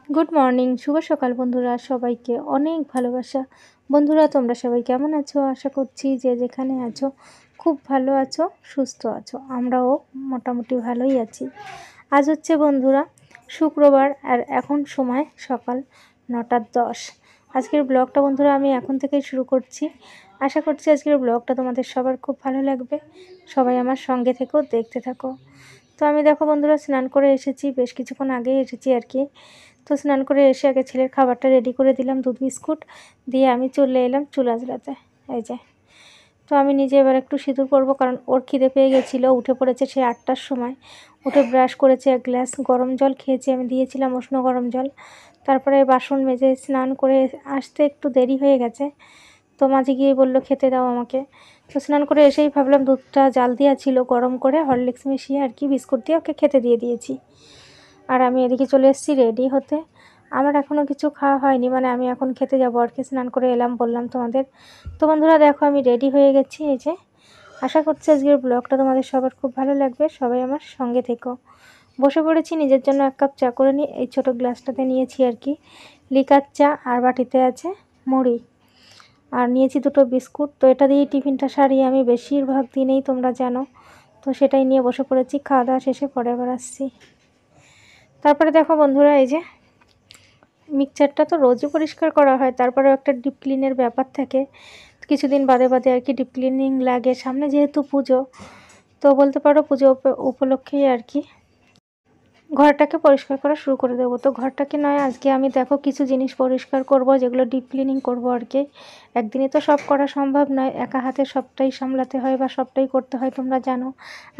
Good morning, শুভ সকাল বন্ধুরা। সবাইকে অনেক ভালোবাসা। বন্ধুরা, তোমরা সবাই কেমন আছো? আশা করছি যে যেখানে আছো খুব ভালো আছো, সুস্থ আছো। আমরাও মোটামুটি ভালোই আছি। আজ হচ্ছে বন্ধুরা শুক্রবার, আর এখন সময় সকাল 9:10। আজকের ব্লগটা বন্ধুরা আমি এখন থেকেই শুরু করছি। আশা করছি আজকের ব্লগটা তোমাদের সবার খুব ভালো লাগবে। সবাই আমার সঙ্গে থেকেও দেখতে থাকো। তো আমি দেখো বন্ধুরা স্নান করে এসেছি, বেশ কিছুক্ষণ আগেই এসেছি আর কি। তো স্নান করে এসে আগে ছেলের খাবারটা রেডি করে দিলাম, দুধ বিস্কুট দিয়ে আমি চলে এলাম চুল আঁচড়াতে। এই যে, তো আমি নিজে এবার একটু সিঁদুর পরবো, কারণ ওর খিদে পেয়ে গেছিলো। উঠে পড়েছে সে 8টার সময়, উঠে ব্রাশ করেছে, এক গ্লাস গরম জল খেয়েছে, আমি দিয়েছিলাম উষ্ণ গরম জল। তারপরে বাসন মেজে স্নান করে আসতে একটু দেরি হয়ে গেছে, তো মাঝে গিয়ে বললো খেতে দাও আমাকে। তো স্নান করে এসেই ভাবলাম দুধটা জাল দেওয়া ছিল, গরম করে হরলিক্স মিশিয়ে আর কি বিস্কুট দিয়ে ওকে খেতে দিয়ে দিয়েছি। আর আমি এদিকে চলে এসেছি রেডি হতে। আমার এখনও কিছু খাওয়া হয়নি, মানে আমি এখন খেতে যাবো আর কি। স্নান করে এলাম বললাম তোমাদের। তো বন্ধুরা দেখো আমি রেডি হয়ে গেছি। এই যে, আশা করছি আজকের ব্লগটা তোমাদের সবার খুব ভালো লাগবে। সবাই আমার সঙ্গে থেকো। বসে পড়েছি, নিজের জন্য 1 কাপ চা করে নিই। এই ছোটো গ্লাসটাতে নিয়েছি আর কি লিকার চা, আর বাটিতে আছে মুড়ি, আর নিয়েছি 2টো বিস্কুট। তো এটা দিয়েই টিফিনটা সারিয়ে আমি বেশিরভাগ দিনেই তোমরা জানো, তো সেটাই নিয়ে বসে পড়েছি। খাওয়া দাওয়া শেষে পরে আবার আসছি। তারপরে দেখো বন্ধুরা, এই যে মিক্সচারটা তো রোজই পরিষ্কার করা হয়, তারপরেও একটা ডিপ ক্লিনের ব্যাপার থাকে। কিছুদিন বাদে বাদে আর কি ডিপ ক্লিনিং লাগে। সামনে যেহেতু পুজো, তো বলতে পারো পুজো উপলক্ষেই আর কি ঘরটাকে পরিষ্কার করা শুরু করে দেবো। তো ঘরটাকে নয়, আজকে আমি দেখো কিছু জিনিস পরিষ্কার করব, যেগুলো ডিপ ক্লিনিং করবো আর কি। একদিনে তো সব করা সম্ভব নয়, একা হাতে সবটাই সামলাতে হয় বা সবটাই করতে হয়, তোমরা জানো।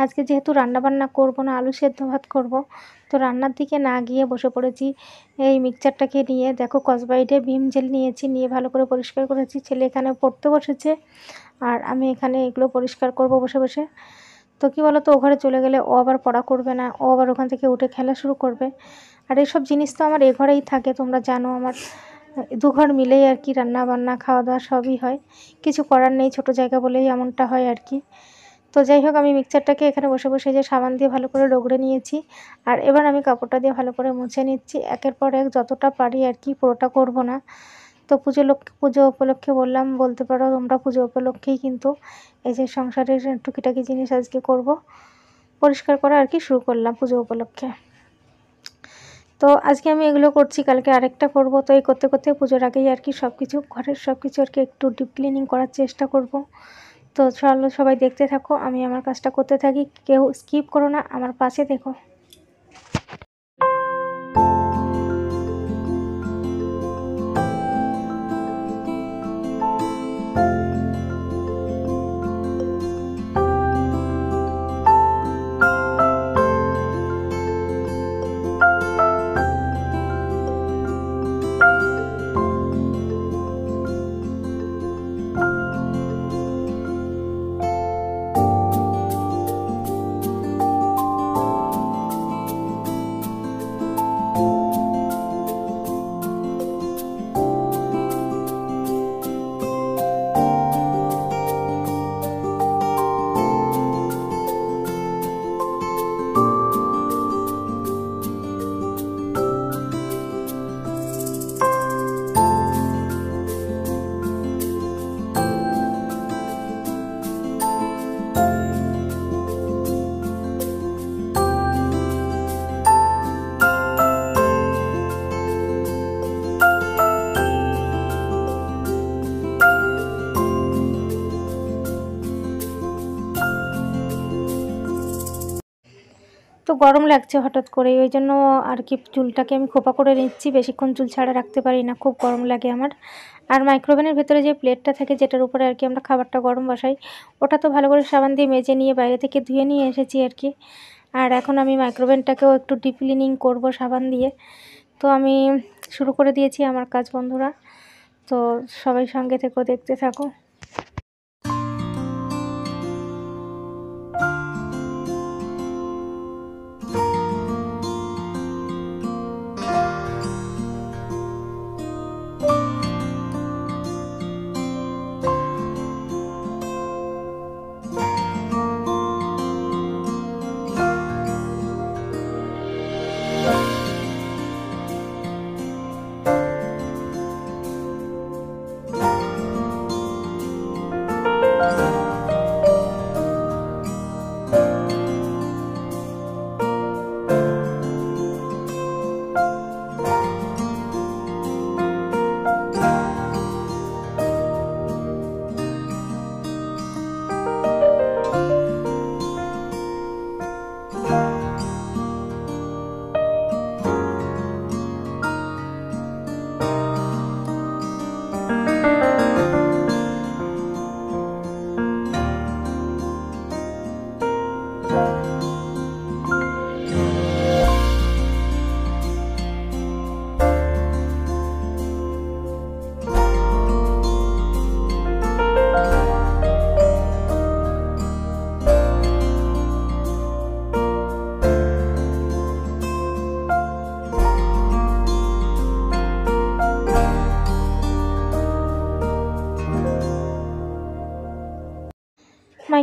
আজকে যেহেতু রান্নাবান্না করব না, আলু সেদ্ধ ভাত করব, তো রান্নার দিকে না গিয়ে বসে পড়েছি এই মিক্সচারটাকে নিয়ে। দেখো কসবাইডে ভিম জেল নিয়েছি, নিয়ে ভালো করে পরিষ্কার করেছি। ছেলে এখানে পড়তে বসেছে, আর আমি এখানে এগুলো পরিষ্কার করব বসে বসে। তো কী বলো তো, ও ঘরে চলে গেলে ও আবার পড়া করবে না, ও আবার ওখান থেকে উঠে খেলা শুরু করবে। আর এইসব জিনিস তো আমার এ ঘরেই থাকে, তোমরা জানো। আমার 2 ঘর মিলেই আর কি রান্না বান্না খাওয়া দাওয়া সবই হয়। কিছু করার নেই, ছোটো জায়গা বলেই এমনটা হয় আর কি। তো যাই হোক, আমি মিক্সচারটাকে এখানে বসে বসে যে সাবান দিয়ে ভালো করে রগড়ে নিয়েছি, আর এবার আমি কাপড়টা দিয়ে ভালো করে মুছে নিচ্ছি। একের পর এক যতটা পারি আর কি, পুরোটা করব না। তো পুজো উপলক্ষে বললাম, বলতে পারো তোমরা পুজো উপলক্ষেই কিন্তু এই যে সংসারের টুকিটাকি জিনিস আজকে করব, পরিষ্কার করা আর কি শুরু করলাম পুজো উপলক্ষে। তো আজকে আমি এগুলো করছি, কালকে আরেকটা করব। তো এই করতে করতে পুজোর আগেই আর কি সব কিছু ঘরের সব কিছু আর কি একটু ডিপ ক্লিনিং করার চেষ্টা করব। তো চলো সবাই দেখতে থাকো, আমি আমার কাজটা করতে থাকি। কেউ স্কিপ করো না, আমার পাশে দেখো। তো গরম লাগছে হঠাৎ করে, ওই জন্য আর কি চুলটাকে আমি খোপা করে নিচ্ছি। বেশিক্ষণ চুল ছাড়া রাখতে পারি না, খুব গরম লাগে আমার। আর মাইক্রোওভেনের ভেতরে যে প্লেটটা থাকে, যেটার উপরে আর কি আমরা খাবারটা গরম বসাই, ওটা তো ভালো করে সাবান দিয়ে মেজে নিয়ে বাইরে থেকে ধুয়ে নিয়ে এসেছি আর কি। আর এখন আমি মাইক্রোওভেনটাকেও একটু ডিপ ক্লিনিং করবো সাবান দিয়ে। তো আমি শুরু করে দিয়েছি আমার কাজ বন্ধুরা। তো সবাই সঙ্গে থেকো, দেখতে থাকো।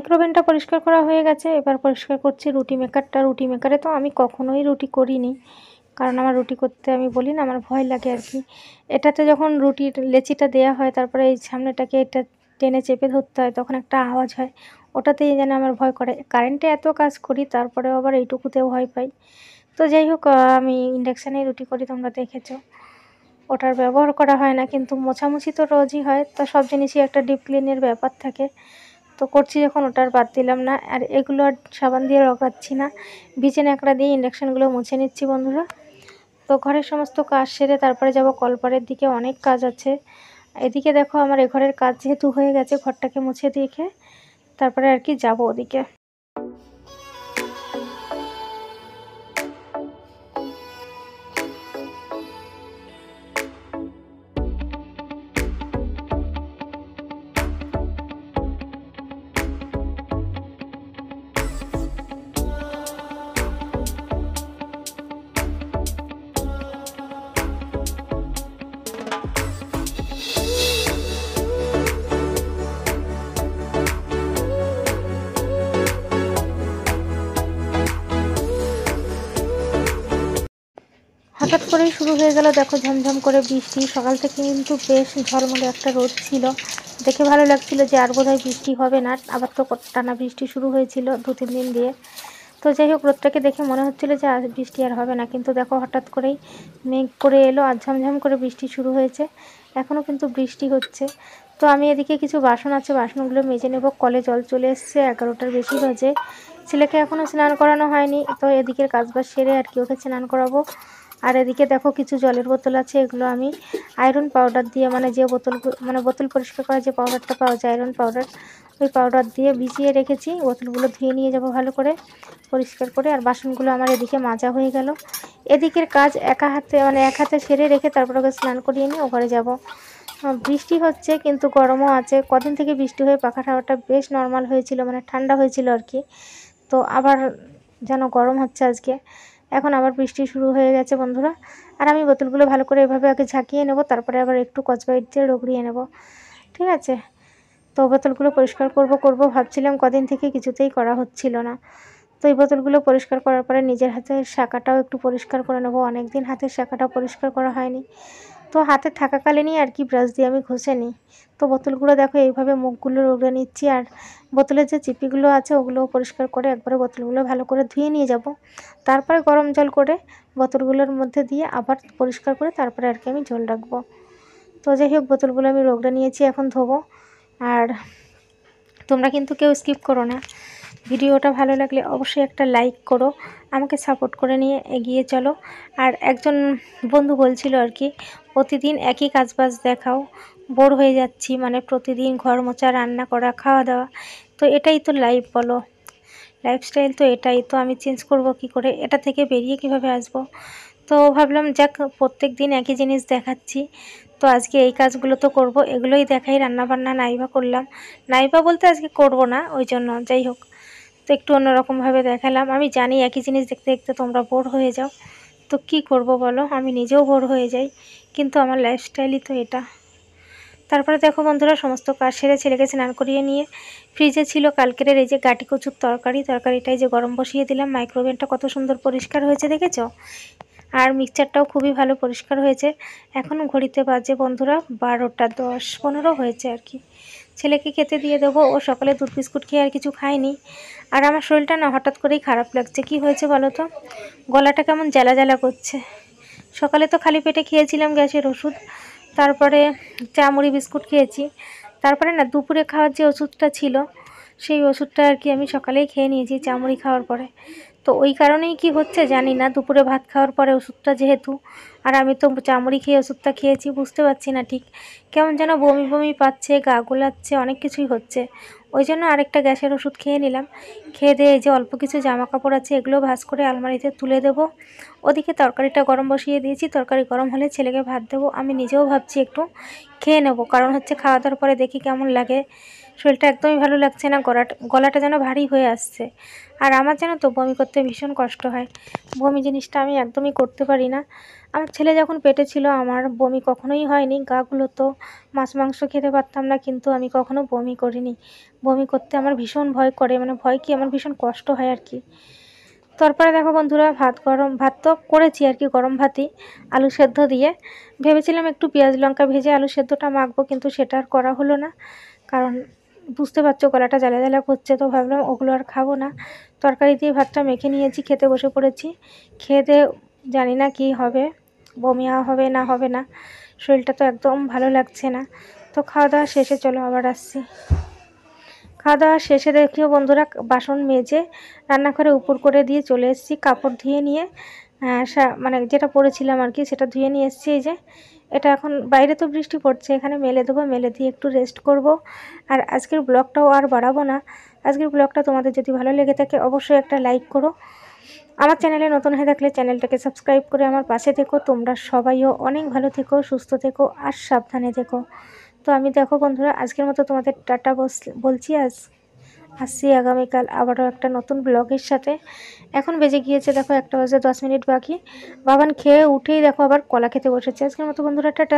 মাইক্রোওভেনটা পরিষ্কার করা হয়ে গেছে। এবার পরিষ্কার করছি রুটি মেকারটা। রুটি মেকারে তো আমি কখনোই রুটি করিনি, কারণ আমার রুটি করতে আমি বলি না আমার ভয় লাগে আর কি। এটাতে যখন রুটির লেচিটা দেওয়া হয় তারপরে এই সামনেটাকে এটা টেনে চেপে ধরতে হয়, তখন একটা আওয়াজ হয়, ওটাতেই যেন আমার ভয় করে। কারেন্টে এত কাজ করি তারপরেও আবার এইটুকুতেও ভয় পাই। তো যাই হোক, আমি ইন্ডাকশানেই রুটি করি, তোমরা দেখেছো। ওটার ব্যবহার করা হয় না, কিন্তু মোছামুছি তো রোজই হয়, তো সব জিনিসই একটা ডিপ ক্লিনের ব্যাপার থাকে। তো করছি যখন ওটা আর বাদ দিলাম না। আর এগুলো আর সাবান দিয়ে রগড়াচ্ছি না, ভিজে ন্যাকড়া দিয়ে ইন্ডাকশানগুলো মুছে নিচ্ছি বন্ধুরা। তো ঘরের সমস্ত কাজ সেরে তারপরে যাব কলপাড়ের দিকে, অনেক কাজ আছে। এদিকে দেখো আমার এ ঘরের কাজ যেহেতু হয়ে গেছে, ঘরটাকে মুছে দিয়ে তারপরে আর কি যাব ওদিকে। হঠাৎ করেই শুরু হয়ে গেল দেখো ঝমঝম করে বৃষ্টি। সকাল থেকে কিন্তু বেশ ঝলমলে একটা রোদ ছিল, দেখে ভালো লাগছিল যে আর বোধহয় বৃষ্টি হবে না। আবার তো টানা বৃষ্টি শুরু হয়েছিল 2-3 দিন দিয়ে। তো যাই হোক, রোদটাকে দেখে মনে হচ্ছিল যে আজ বৃষ্টি আর হবে না, কিন্তু দেখো হঠাৎ করেই মেঘ করে এলো আর ঝমঝম করে বৃষ্টি শুরু হয়েছে। এখনও কিন্তু বৃষ্টি হচ্ছে। তো আমি এদিকে কিছু বাসন আছে, বাসনগুলো মেজে নেব। কলে জল চলে এসছে, 11টার বেশি বাজে। ছেলেকে এখনও স্নান করানো হয়নি, তো এদিকের কাজবাজ সেরে আর কি ওকে স্নান করাবো। আর এদিকে দেখো কিছু জলের বোতল আছে, এগুলো আমি আয়রন পাউডার দিয়ে, মানে যে বোতল পরিষ্কার করার যে পাউডারটা পাওয়া যায় আয়রন পাউডার, ওই পাউডার দিয়ে ভিজিয়ে রেখেছি। বোতলগুলো ধুয়ে নিয়ে যাব ভালো করে পরিষ্কার করে। আর বাসনগুলো আমার এদিকে মাজা হয়ে গেল। এদিকের কাজ এক হাতে সেরে রেখে তারপরে ওকে স্নান করিয়ে নিয়ে ও ঘরে যাব। বৃষ্টি হচ্ছে কিন্তু গরমও আছে। কদিন থেকে বৃষ্টি হয়ে পাখা হাওয়াটা বেশ নর্মাল হয়েছিল, মানে ঠান্ডা হয়েছিল আর কি। তো আবার যেন গরম হচ্ছে আজকে। এখন আবার বৃষ্টি শুরু হয়ে গেছে বন্ধুরা। আর আমি বোতলগুলো ভালো করে এভাবে আগে ঝাঁকিয়ে নেব, তারপরে আবার একটু স্কচব্রাইট দিয়ে রগড়িয়ে নেব, ঠিক আছে। তো বোতলগুলো পরিষ্কার করব ভাবছিলাম, কদিন থেকে কিছুতেই করা হচ্ছিল না। তো এই বোতলগুলো পরিষ্কার করার পরে নিজের হাতের শাখাটাও একটু পরিষ্কার করে নেব। অনেক দিন হাতের শাখাটা পরিষ্কার করা হয়নি, তো হাতে থাকাকালীনই আর কি ব্রাশ দিয়ে আমি ঘষে নিই। তো বোতলগুলো দেখো এইভাবে মুখগুলো রগড়ে নিচ্ছি। আর বোতলের যে চিপিগুলো আছে ওগুলোও পরিষ্কার করে একবারে বোতলগুলো ভালো করে ধুয়ে নিয়ে যাব। তারপরে গরম জল করে বোতলগুলোর মধ্যে দিয়ে আবার পরিষ্কার করে তারপরে আর কি আমি জল রাখবো। তো যাই হোক, বোতলগুলো আমি রগড়ে নিয়েছি, এখন ধোবো। আর তোমরা কিন্তু কেউ স্কিপ করো না। ভিডিওটা ভালো লাগলে অবশ্যই একটা লাইক করো, আমাকে সাপোর্ট করে নিয়ে এগিয়ে চলো। আর একজন বন্ধু বলছিল আর কি, প্রতিদিন একই কাজবাজ দেখাও, বোর হয়ে যাচ্ছি, মানে প্রতিদিন ঘর মোছা, রান্না করা, খাওয়া দাওয়া। তো এটাই তো লাইফ বলো, লাইফস্টাইল তো এটাই। তো আমি চেঞ্জ করব কি করে, এটা থেকে বেরিয়ে কিভাবে আসব? তো ভাবলাম যাক, প্রত্যেক দিন একই জিনিস দেখাচ্ছি, তো আজকে এই কাজগুলো তো করব, এগুলোই দেখাই। রান্নাবান্না নাইবা করলাম, নাইবা বলতে আজকে করব না, ওই জন্য। যাই হোক, তো একটু অন্যরকমভাবে দেখালাম। আমি জানি একই জিনিস দেখতে দেখতে তোমরা বোর হয়ে যাও, তো কি করব বলো, আমি নিজেও বোর হয়ে যাই, কিন্তু আমার লাইফস্টাইলই তো এটা। তারপরে দেখো বন্ধুরা, সমস্ত কাজ সেরে ছেলেকে স্নান করিয়ে নিয়ে ফ্রিজে ছিল কালকের এই যে গাটি কচুর তরকারিটাই যে গরম বসিয়ে দিলাম। মাইক্রোওভেনটা কত সুন্দর পরিষ্কার হয়েছে দেখেছো, আর মিক্সচারটাও খুবই ভালো পরিষ্কার হয়েছে। এখন ঘড়িতে বাজে বন্ধুরা 12টা 10-15 হয়েছে আর কি। ছেলেকে খেতে দিয়ে দেবো, ও সকালে দুধ বিস্কুট খেয়ে আর কিছু খায়নি। আর আমার শরীরটা না হঠাৎ করেই খারাপ লাগছে। কি হয়েছে বলো তো, গলাটা কেমন জ্বালা জ্বালা করছে। সকালে তো খালি পেটে খেয়েছিলাম গ্যাসের ওষুধ, তারপরে চা মুড়ি বিস্কুট খেয়েছি। তারপরে না দুপুরে খাওয়ার যে ওষুধটা ছিল, সেই ওষুধটা আর কি আমি সকালেই খেয়ে নিয়েছি চা মুড়ি খাওয়ার পরে। তো ওই কারণেই কি হচ্ছে জানি না, দুপুরে ভাত খাওয়ার পরে ওষুধটা যেহেতু, আর আমি তো চা মুড়ি খেয়ে ওষুধটা খেয়েছি, বুঝতে পারছি না ঠিক, কেমন যেন বমি বমি পাচ্ছে, গা গোলাচ্ছে, অনেক কিছুই হচ্ছে। ওই জন্য আরেকটা গ্যাসের ওষুধ খেয়ে নিলাম। খেয়ে দিয়ে এই যে অল্প কিছু জামা কাপড় আছে, এগুলো ভাঁজ করে আলমারিতে তুলে দেবো। ওদিকে তরকারিটা গরম বসিয়ে দিয়েছি, তরকারি গরম হলে ছেলেকে ভাত দেবো। আমি নিজেও ভাবছি একটু খেয়ে নেব, কারণ হচ্ছে খাওয়া দাওয়ার পরে দেখি কেমন লাগে, শরীরটা একদমই ভালো লাগছে না, গলাটা যেন ভারী হয়ে আসছে। আর আমার যেন তো বমি করতে ভীষণ কষ্ট হয়। বমি জিনিসটা আমি একদমই করতে পারি না। আমার ছেলে যখন পেটে ছিল আমার বমি কখনোই হয়নি। গাগুলো তো মাছ মাংস খেতে পারতাম না, কিন্তু আমি কখনো বমি করিনি। বমি করতে আমার ভীষণ ভয় করে, মানে ভয় কি, আমার ভীষণ কষ্ট হয় আর কি। তারপরে দেখো বন্ধুরা, ভাত তো করেছি আর কি, গরম ভাতই আলু সেদ্ধ দিয়ে। ভেবেছিলাম একটু পেঁয়াজ লঙ্কা ভেজে আলু সেদ্ধটা মাখবো, কিন্তু সেটা আর করা হলো না। কারণ বুঝতে পারছো গলাটা জ্বালা জ্বালা করছে, তো ভাবলাম ওগুলো আর খাবো না। তরকারি দিয়ে ভাতটা মেখে নিয়েছি, খেতে বসে পড়েছি। খেতে জানি না কি হবে, বমি হবে না হবে না, শরীরটা তো একদম ভালো লাগছে না। তো খাওয়া দাওয়া শেষে চলো আবার আসছি। খাওয়া দাওয়া শেষে দেখিও বন্ধুরা, বাসন মেজে রান্নাঘরে উপর করে দিয়ে চলে এসেছি, কাপড় ধুয়ে নিয়ে মানে যেটা পরেছিলাম আর কি সেটা ধুয়ে নিয়ে এসেছি। এই যে এটা এখন বাইরে তো বৃষ্টি পড়ছে, এখানে মেলে দেবো, মেলে দিয়ে একটু রেস্ট করব। আর আজকের ব্লগটাও আর বাড়াবো না। আজকের ব্লগটা তোমাদের যদি ভালো লেগে থাকে অবশ্যই একটা লাইক করো। আমার চ্যানেলে নতুন হয়ে থাকলে চ্যানেলটাকে সাবস্ক্রাইব করে আমার পাশে থেকো। তোমরা সবাইও অনেক ভালো থেকো, সুস্থ থেকো আর সাবধানে থেকো। তো আমি দেখো বন্ধুরা, আজকের মতো তোমাদের টাটা বলছি। আসছি আগামীকাল আবারও একটা নতুন ব্লগের সাথে। এখন বেজে গিয়েছে দেখো 1:10 বাকি। বাবান খেয়ে উঠেই দেখো আবার কলা খেতে বসেছে। আজকের মতো বন্ধুরা টাটা।